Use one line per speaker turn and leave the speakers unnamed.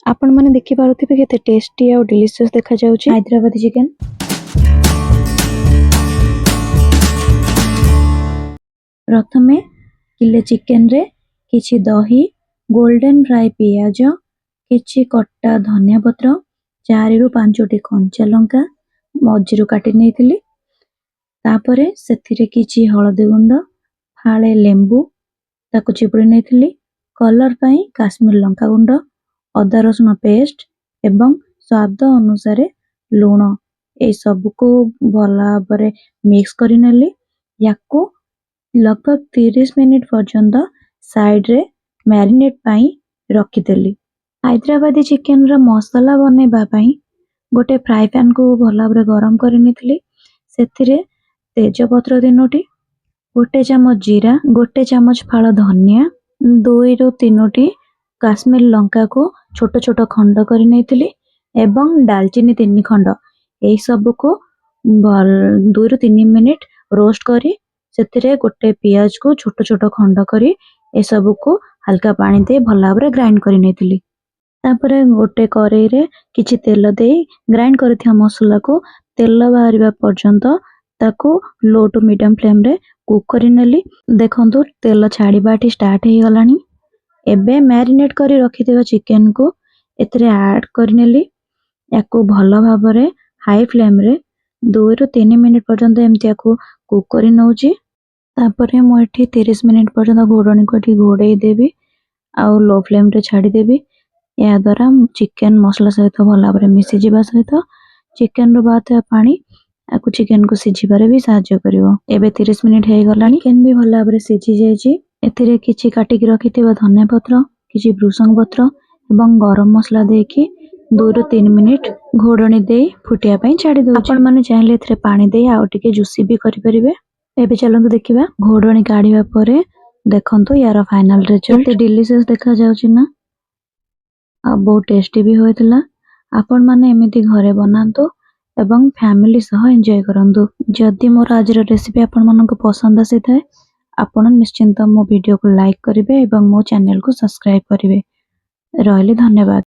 आपण माने देखि पारुथिबे केते टेस्टी और डिलीशियस देखा जाउची हैदराबादी चिकन। प्रथमे किले चिकन रे किछि दही, गोल्डन फ्राई पियाज, किछि कट्टा धनिया पत्र, 4 रु 5टी कंचा लंका मझिरु काटी नेथिली। तापरे सेथिरे किछि हळदी गुंड, फाळे लेंबू ताकु चिपुड़ी नेथिली। कलर पई काश्मीर लंका गुंड, अदा रसुण पेस्ट एवं स्वाद अनुसार लूण ए सब को भला भाबरे मिक्स करि नेली। याकू लगभग 30 मिनिट पर्यंत साइड रे मैरिनेट पाई रखी देली। हैदराबादी चिकन रा मसाला बनेबा पाई गोटे फ्राई पैन को भला भाबरे गरम करि नेथिली। सेथिरे तेजपत्र 3टी, गोटे चामच जीरा, गोटे चामच फाଳ धनिया, 2 रु 3टी काश्मीर लंका को छोट छोट खंड करि नेथिली एवं दालचीनी 3 खंड। एई सब को 2 रु 3 मिनिट रोस्ट करी सेथिरे गोटे पियाज को छोट छोट खंड करी ए सब को हल्का पानी दे भला भाबरे ग्राइंड करि नेथिली। तापरे गोटे करेई रे किछि तेल देई ग्राइंड करथिया मसला को तेल बाहरिबा पर्यंत ताको लो टू मीडियम फ्लेम रे कुक करि नेली। देखंतु तेल छाड़ीबाटी स्टार्ट हे गलानी। एबे मैरिनेट करी रखिथिबा चिकन को एतरे ऐड करि नेली। याकू भलो भाबरे हाई फ्लेम रे 2 रु 3 मिनिट पर्यंत एमति याकू कुक करि नउची। तापरे मो एठी 30 मिनिट पर्यंत घोड़णी को एठी घोड़े देबी आ लो फ्लेम रे छाड़ी देबी। या द्वारा चिकन मसला सहित भला भाबरे मिसी जिबा सहित चिकन रो बात पानी आकु चिकन को सिझिबारे भी सहायता करिवो। एबे 30 मिनिट हे गलानी। चिकन भी भला भाबरे सिझि जायछि। एथिरे किछि काटी के रखिथिबा धनिया पत्र, किछि भृसंग पत्र एवं गरम मसला देकी 2 रु 3 मिनिट घोड़णी दे फुटिया पई छाड़ी दउ। आपण माने चाहले एथिरे पानी दे आ टिके जुसी भी करि परिबे। एबे चलंतु देखिबा घोड़णी काढिबा परे देखंतु यार फाइनल रिजल्ट केते डिलीशियस देखा जाउछि ना आ बहुत टेस्टी भी होइतला। आपण माने एमिति घरे बनांतु एवं फैमिली सह एंजॉय करंतु। जदि मोर आज रेसिपी आपण मानको पसंद आसी थाए आपण निश्चिंत मो वीडियो को लाइक करिवे एवं मो चैनल को सब्सक्राइब करिवे। रहले धन्यवाद।